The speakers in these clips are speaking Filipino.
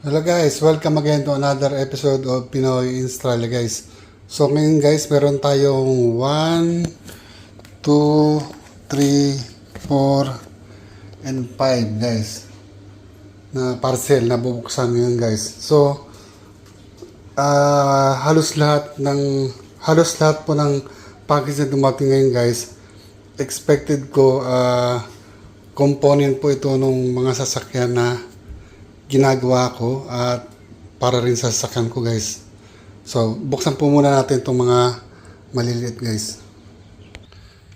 Hello guys, welcome again to another episode of Pinoy in Australia guys. So ngayon guys, meron tayong 1, 2, 3, 4, and 5 guys na parcel na bubuksan ngayon guys. So halos lahat po ng package na dumating ngayon guys. Expected ko component po ito ng mga sasakyan na ginagawa ko at para rin sa sasakyan ko guys. So, buksan po muna natin itong mga maliliit guys.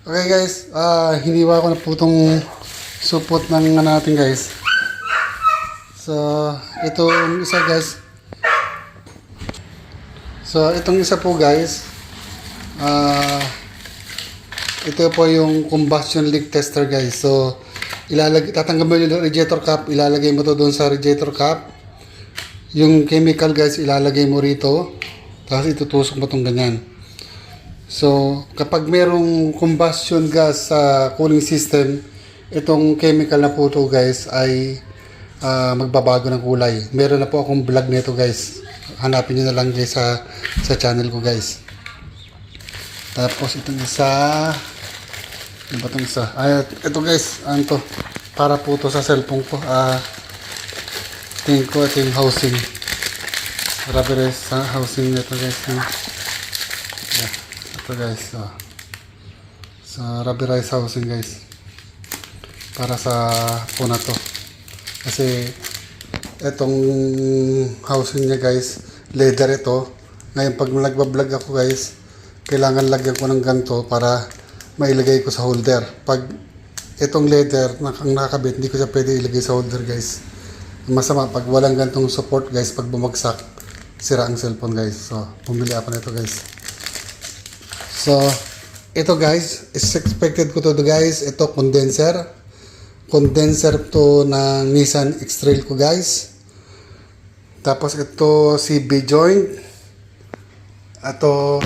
Okay guys, hiniwa ko na po itong supot ng natin guys. So, itong isa guys. So, itong isa po guys. Ito po yung combustion leak tester guys. So, tatanggal mo yung radiator cap, ilalagay mo to doon sa radiator cap. Yung chemical guys, ilalagay mo rito. Tapos itutusok mo tong ganyan. So, kapag merong combustion gas sa cooling system, itong chemical na po to guys ay magbabago ng kulay. Meron na po akong vlog nito guys. Hanapin nyo na lang guys sa channel ko guys. Tapos itong isa, ano ba itong isa? Ito guys, ano to? Para po to sa cellphone ko. Tingin ko ito yung housing. Rubberized housing nito guys. Yeah, ito guys. So, rubberized housing guys. Para sa phone na to. Kasi, itong housing niya guys, leather ito. Ngayon pag nagbablog ako guys, kailangan lagyan ko ng ganito para mailagay ko sa holder. Pag itong leather nakakabit, hindi ko siya pwede ilagay sa holder guys. Masama pag walang gantong support guys, pag bumagsak, sira ang cellphone guys. So, bumili ako nito guys. So, ito guys, is expected ko to guys. Ito condenser. Condenser to ng Nissan X-Trail ko guys. Tapos ito CB joint. Ito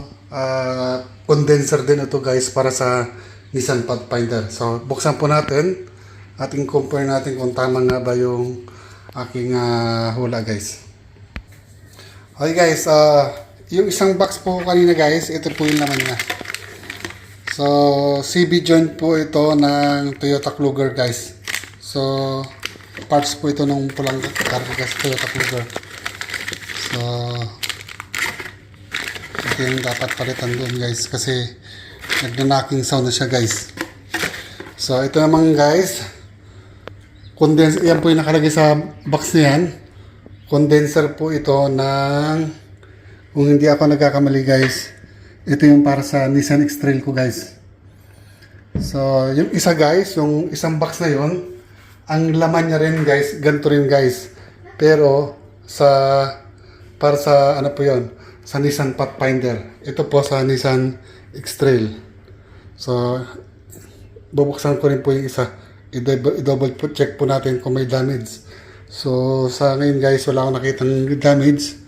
condenser din ito guys para sa Nissan Pathfinder. So, buksan po natin. Ating compare natin kung tama nga ba yung aking hula guys. Okay guys, yung isang box po kanina guys, ito po yung laman niya. So, CB joint po ito ng Toyota Kluger guys. So, parts po ito ng pulang cargo guys, Toyota Kluger. So, ito yung dapat palitan doon guys kasi nagna-knocking sound na siya guys. So ito naman guys, condenser, yan po yung nakalagay sa box na yan. Condenser po ito ng, kung hindi ako nagkakamali guys, ito yung para sa Nissan X-Trail ko guys. So yung isa guys, yung isang box na yon, ang laman niya rin guys, ganito rin guys. Pero para sa ano po yon, sa Nissan Pathfinder. Ito po sa Nissan X-Trail. So, bubuksan ko rin po yung isa. I-double check po natin kung may damage. So, sa ngayon guys, wala akong nakitang damage.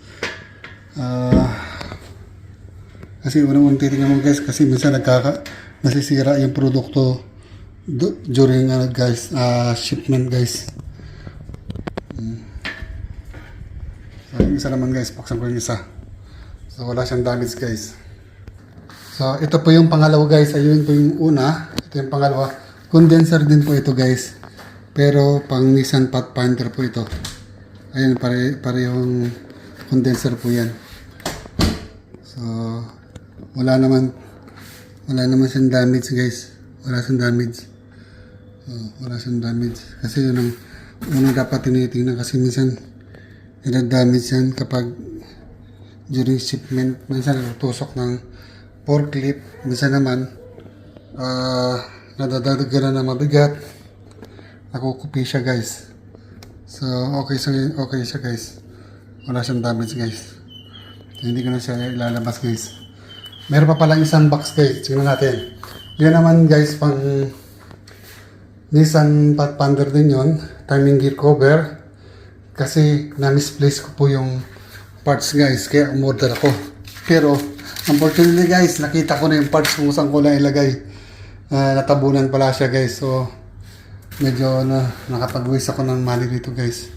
Kasi unang titingnan mo guys, kasi minsan nasisira yung produkto during guys, shipment guys. So, yung isa naman guys, buksan ko yung isa. So, wala siyang damage guys. So, ito po yung pangalawa guys. Ayun po yung una. Ito yung pangalawa. Condenser din po ito guys. Pero pang Nissan Pathfinder po ito. Ayun, parehong condenser po yan. So, wala naman siyang damage guys. Wala siyang damage. Wala siyang damage. Kasi yun ang unang dapat tinitingnan. Kasi minsan, damage yan kapag during shipment. Minsan natutusok ng forklift, minsan naman nadadagdagan na mabigat, nakukupi siya guys. So okay siya guys, wala siyang damage guys. So, hindi ko na siya ilalabas guys. Meron pa palang isang box guys, tingnan natin. Yan naman guys, pang Nissan Pathfinder din yon, timing gear cover. Kasi na-misplace ko po yung parts guys, kaya umorder ako. Pero unfortunately guys, nakita ko na yung parts kung saan ko lang ilagay. Natabunan pala siya guys. So medyo nakapag-waste ako ng money dito guys.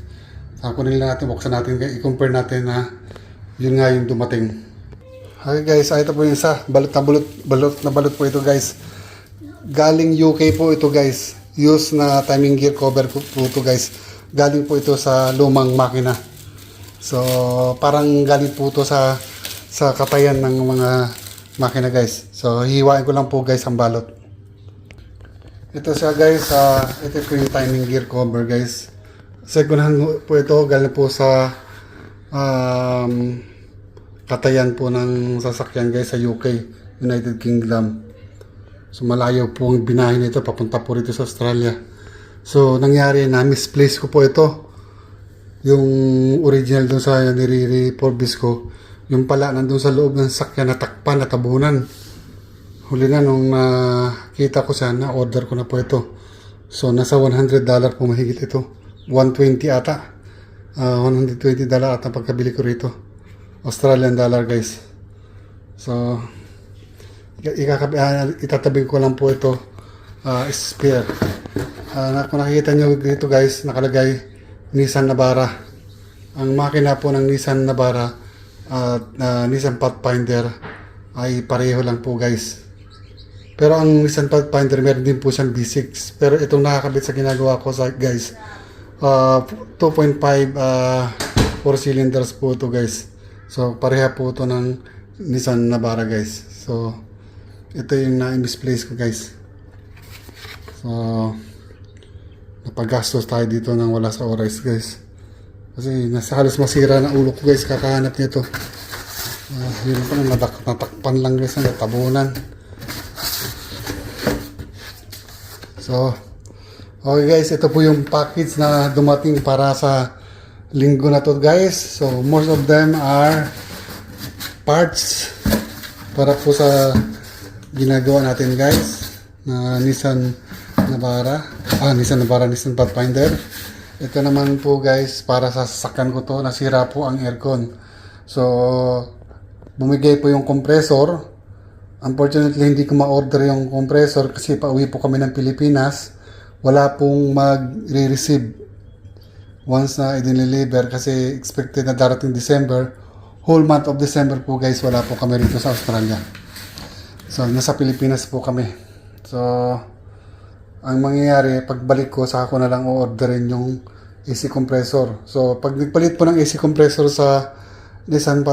Kunin lang natin, buksan natin, i-compare natin na yun nga yung dumating. Okay guys, ito po yung isa. Balot na balot po ito guys. Galing UK po ito guys. Use na timing gear cover po ito guys. Galing po ito sa lumang makina. So, parang galing po ito sa katayan ng mga makina guys. So, hiwain ko lang po guys ang balot. Ito siya guys. Ito po yung timing gear cover guys. Second hand po ito. Galing po sa katayan po ng sasakyan guys sa UK, United Kingdom. So malayo po ang binahin nito papunta po rito sa Australia. So nangyari na misplace ko po ito. Yung original dun sa nire-refurbish ko, yung pala nandun sa loob ng sasakyan natakpan, natabunan. Huli na nung nakita ko siya, na-order ko na po ito. So nasa $100 po mahigit ito. 120 ata. $120 ata pagkabili ko rito. Australian dollar guys. So itatabi ko lang po ito spare. Kung nakikita nyo dito guys, nakalagay Nissan Navara. Ang makina po ng Nissan Navara at Nissan Pathfinder ay pareho lang po guys. Pero ang Nissan Pathfinder meron din po siyang V6. Pero itong nakakabit sa ginagawa ko guys, 2.5 4 cylinders po ito guys. So pareha po ito ng Nissan Navara guys. So ito yung na-misplace ko guys. So napagastos tayo dito ng wala sa oras guys. Kasi halos masira na ulo ko guys kakahanap nito. Yun pa na natakpan lang guys, natabunan. So okay guys, ito po yung package na dumating para sa linggo na to guys. So most of them are parts para po sa ginagawa natin guys na Nissan Navara. Nissan Pathfinder. Ito naman po guys para sa sasakyan ko to, nasira po ang aircon. So bumigay po yung compressor. Unfortunately hindi ko ma-order yung compressor kasi pauwi po kami ng Pilipinas. Wala pong mag-re-receive once na i-deliver kasi expected na darating December. Whole month of December po guys, wala po kami rito sa Australia. So nasa Pilipinas po kami. So ang mangyayari, pagbalik ko, saka ko na lang o-orderin yung AC compressor. So pag nagpalit po ng AC compressor sa Nissan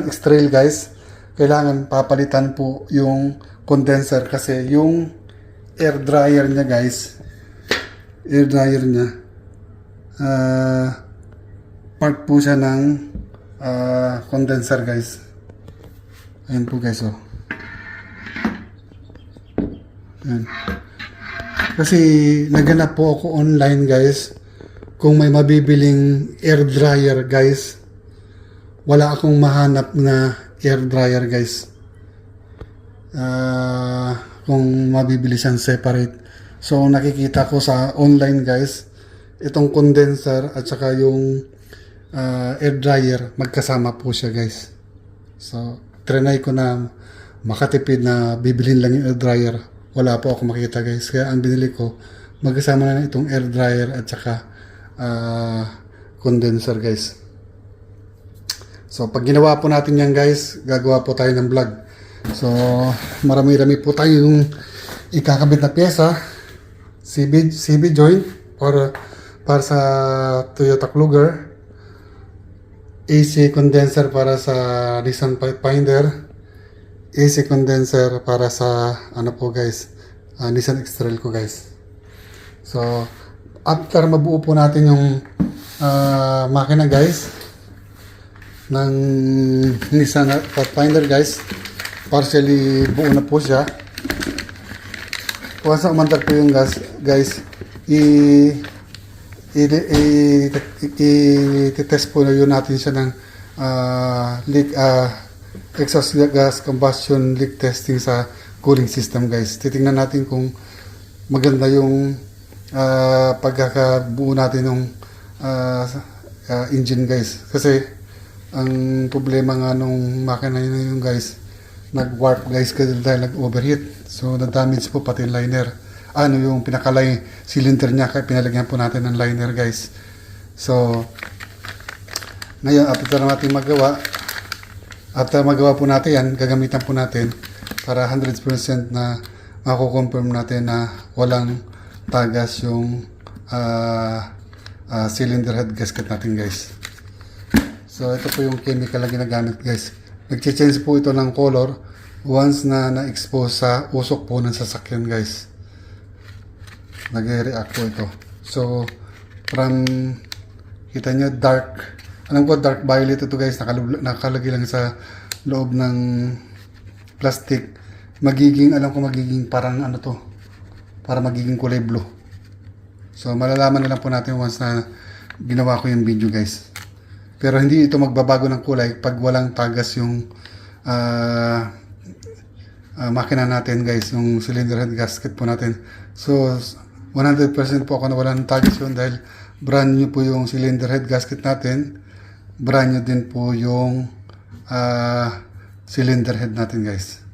X-Trail guys, kailangan papalitan po yung condenser kasi yung air dryer niya guys, part po siya ng condenser guys. Ayan po guys, oh. Ayan. Kasi naganap po ako online guys kung may mabibiling air dryer guys. Wala akong mahanap na air dryer guys. Kung mabibili siyang separate. So nakikita ko sa online guys, itong condenser at saka yung air dryer magkasama po siya guys. So trinay ko na makatipid na bibilhin lang yung air dryer. Wala po ako makita guys. Kaya ang binili ko, magkasama na itong air dryer at saka condenser guys. So pag ginawa po natin yan guys, gagawa po tayo ng vlog. So marami-rami po tayong ikakabit na pyesa. CB joint para sa Toyota Kluger. AC condenser para sa Nissan Pathfinder. AC condenser para sa ano po guys, Nissan X-Trail ko guys. So after mabuo po natin yung makina guys ng Nissan Pathfinder guys, partially buo na po siya. Once na umandar po yung gas guys, i-test po na yun natin siya ng leak, exhaust gas combustion leak testing sa cooling system guys. Titingnan natin kung maganda yung pagkakabuo natin ng engine guys. Kasi ang problema nga nung makina yun guys, nag-warp guys kasi dahil nag-overheat. So na-damage po pati yung liner. Yung pinakalay cylinder niya, kaya pinalagyan po natin ng liner guys. So, ngayon, after magawa po natin yan, gagamitan po natin para 100% na mako-confirm natin na walang tagas yung cylinder head gasket natin, guys. So, ito po yung chemical na ginagamit, guys. Nag-change po ito ng color once na na-expose sa usok po ng sasakyan, guys. Nag-react po ito. So, from, kita nyo, dark, alam ko dark violet ito, guys, nakalagay lang sa loob ng plastic. Alam ko magiging parang ano to, para magiging kulay blue. So, malalaman na lang po natin once na ginawa ko yung video, guys. Pero hindi ito magbabago ng kulay pag walang tagas yung makina natin, guys, yung cylinder head gasket po natin. So, 100% po ako na walang tagas yun dahil brand new po yung cylinder head gasket natin. Brand new din po yung cylinder head natin, guys.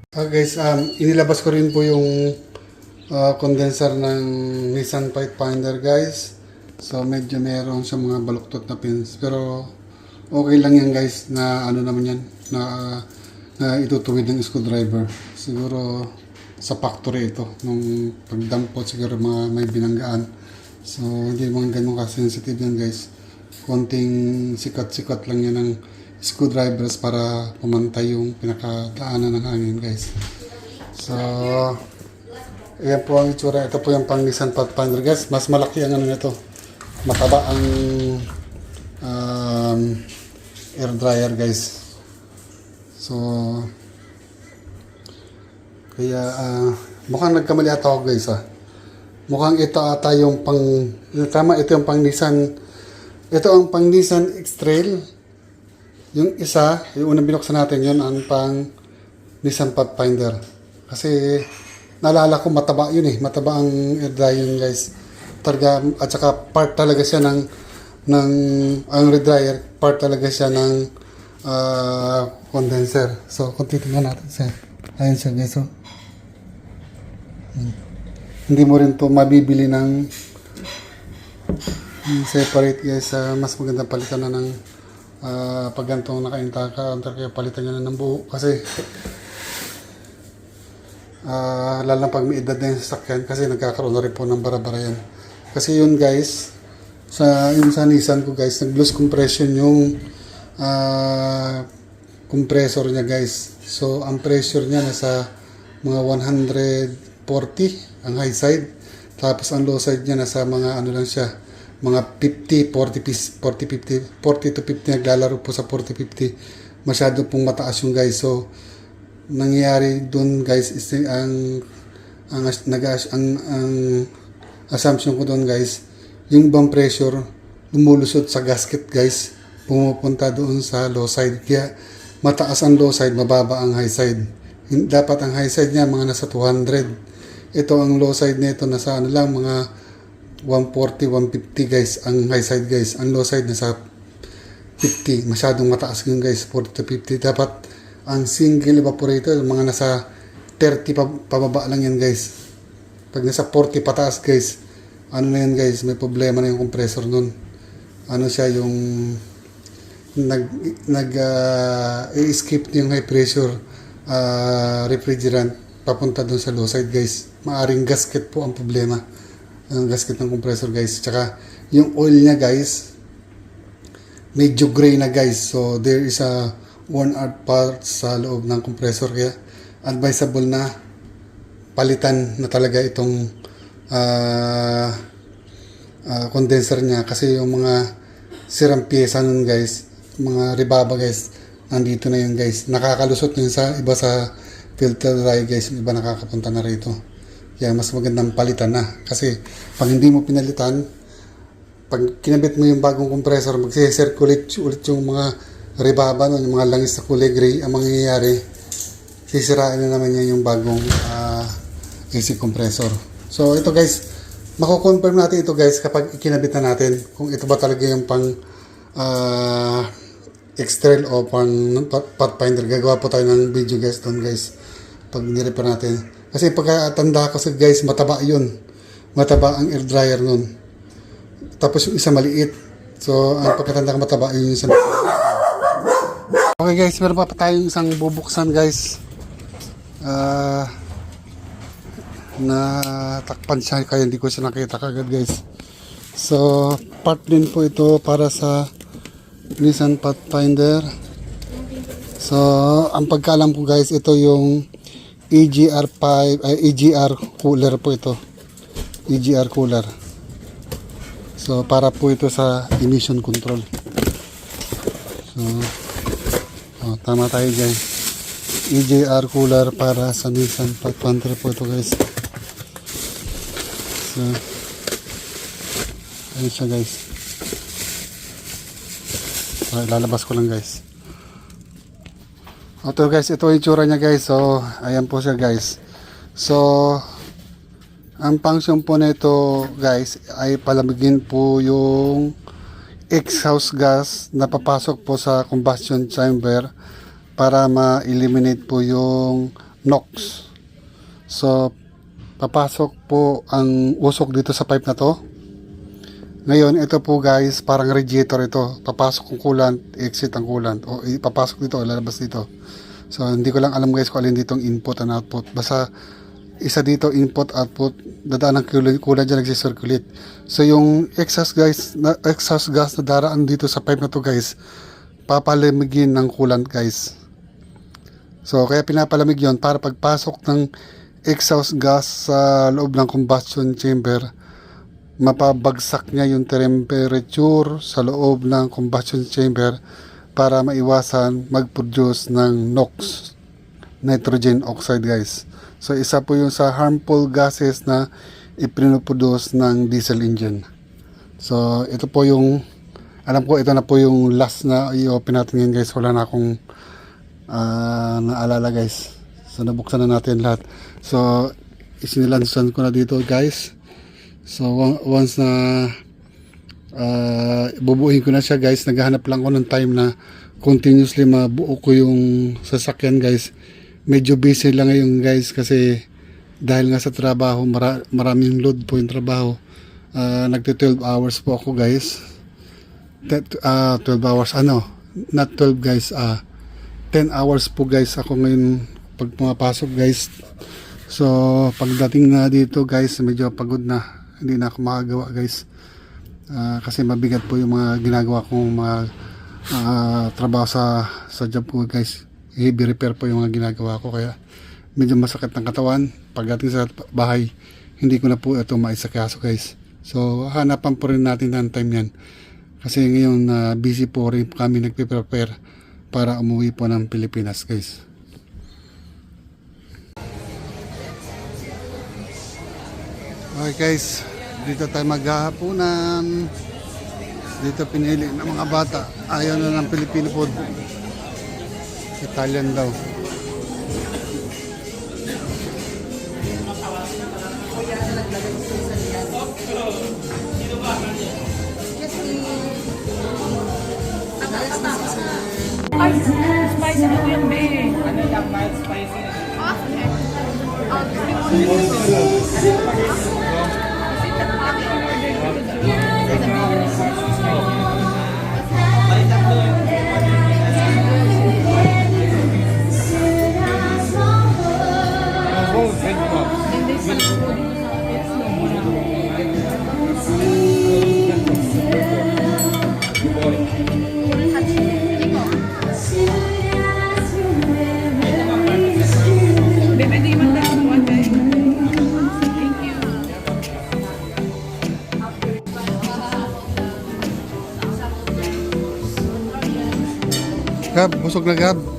Okay, guys, inilabas ko rin po yung condenser ng Nissan Pathfinder, guys. So, medyo meron sa mga baluktot na pins. Pero, okay lang yan, guys, na ano naman yan, na itutuwid ng screwdriver. Siguro, sa factory ito. Nung pagdampot, siguro may binanggaan. So, hindi mga ganun ka-sensitive yan, guys. Konting sikat-sikat lang yan ng screwdrivers para pumantay yung pinakadaanan ng hangin, guys. So, ayan po ang itsura. Ito po yung pang Nissan Pathfinder, guys. Mas malaki ang ano nito. Mataba ang air dryer, guys. So, kaya mukhang nagkamali ata ako, guys. Mukhang ito ata yung tama, ito yung pang Nissan. Ito ang pang Nissan X-Trail. Yung isa, yung unang binuksan natin, yun ang pang Nissan Pathfinder. Kasi naalala ko mataba yun eh. Mataba ang air dryer yun, guys. At saka part talaga siya ng ang air dryer, part talaga siya ng condenser. So, kung titignan natin siya. Ayun siya, guys. So, hindi mo rin to mabibili ng separate, guys. Mas maganda palitan na ng pag ganitong naka-intaka, kaya palitan nyo na ng buo. Kasi lalo na pag may edad na yung sasakyan, kasi nagkakaroon na rin po ng bara-bara yan. Kasi yun, guys, sa Nissan ko, guys, nag-loose compression yung compressor niya, guys. So, ang pressure niya nasa mga 140 ang high side. Tapos, ang low side niya nasa mga ano lang siya, mga 50, 40 to 50 naglalaro po sa 40-50. Masyado pong mataas yung, guys. So, nangyayari doon, guys, is ang assumption ko doon, guys, yung bang pressure lumulusot sa gasket, guys, pumupunta doon sa low side. Kaya mataas ang low side, mababa ang high side. Dapat ang high side niya mga nasa 200. Ito ang low side nito nasa ano lang, mga 140, 150, guys, ang high side, guys. Ang low side nasa 50. Masyadong mataas yun, guys, 40 to 50. Dapat ang single evaporator mga nasa 30 pababa lang yan, guys. Pag nasa 40 pataas, guys, ano na yan, guys, may problema na yung compressor nun. Ano siya, yung i-skip yung high pressure refrigerant papunta dun sa low side, guys. Maaring gasket po ang problema. Ang gasket ng compressor, guys. Tsaka yung oil niya, guys, medyo gray na, guys. So there is a worn out part sa loob ng compressor, kaya advisable na palitan na talaga itong condenser niya, kasi yung mga sirang pyesa nun, guys, mga rebaba, guys, nandito na yun, guys. Nakakalusot yun sa iba sa filter dry, guys. Yung iba nakakapunta na rito. Kaya mas magandang palitan na, kasi pag hindi mo pinalitan, pag kinabit mo yung bagong compressor, mag-circulate ulit yung mga rebaba nun, yung mga langis na kulay gray. Ang mangyayari, sisirain na naman yan yung bagong AC compressor. So ito, guys, mako-confirm natin ito, guys, kapag ikinabit na natin kung ito ba talaga yung pang X-Trail o pang Pathfinder. Gagawa po tayo ng video, guys, doon, guys, pag nirepair natin. Kasi pagkatanda ko, guys, mataba yun. Mataba ang air dryer nun. tapos yung isa maliit. So, ang pagkatanda ka mataba, yun yung isa. Okay guys, meron pa tayong isang bubuksan guys. Natakpan siya kaya hindi ko siya nakita kagad guys. So, part din po ito para sa Nissan Pathfinder. So, ang pagkaalam ko guys, ito yung EGR cooler po ito. EGR cooler. So, para po ito sa emission control. So, tama tayo dyan. EGR cooler para sa Nissan Pathfinder po ito guys. So, ayun siya guys. So, lalabas ko lang guys. Ito guys, ito yung itsura niya guys. So, ayan po siya guys. So, ang function po nito guys ay palamigin po yung exhaust gas na papasok po sa combustion chamber para ma-eliminate po yung NOx. So, papasok po ang usok dito sa pipe na to. Ngayon, ito po guys, parang radiator ito. Papasok ang coolant, exit ang coolant. O ipapasok dito, lalabas dito. So, hindi ko lang alam guys kung alin dito ang input and output. Basta, isa dito, input, output. Dadaan ang coolant dyan, nagsisirculate. So, yung exhaust gas na daraan dito sa pipe na to guys, papalamigin ng coolant guys. So, kaya pinapalamig yon para pagpasok ng exhaust gas sa loob ng combustion chamber, mapabagsak niya yung temperature sa loob ng combustion chamber para maiwasan mag-produce ng NOx, nitrogen oxide guys. So, isa po yung sa harmful gases na ipinoproduce ng diesel engine. So, ito po yung, alam ko ito na po yung last na i-open natin yan guys. Wala na akong naalala guys. So, nabuksan na natin lahat. So, isinilansan ko na dito guys. So, once na bubuuhin ko na siya guys, naghahanap lang ko ng time na continuously mabuo ko yung sasakyan guys. Medyo busy lang ngayon guys kasi dahil nga sa trabaho, maraming load po yung trabaho. Nagte 12 hours po ako guys. 12 hours, not 12 guys, 10 hours po guys ako ngayon pag pumapasok guys. So, pagdating na dito guys, medyo pagod na. Hindi na ako makagawa guys. Kasi mabigat po yung mga ginagawa kong mga trabaho sa job ko guys. Heavy repair po yung mga ginagawa ko. Kaya medyo masakit ng katawan. Pagdating sa bahay, hindi ko na po ito maisakaso guys. So, hanapan po rin natin ng time yan. Kasi ngayon busy po rin kami nagpe-prepare para umuwi po ng Pilipinas guys. Okay guys, dito tayo maghahaponan. Dito pinili ng mga bata. Ayaw na ng Filipino food. Italian daw. Ay, spicy daw yan, be. Ano lang, mild spicy. Bebe, do you want that one, be? Thank you. Gab, busog na Gab.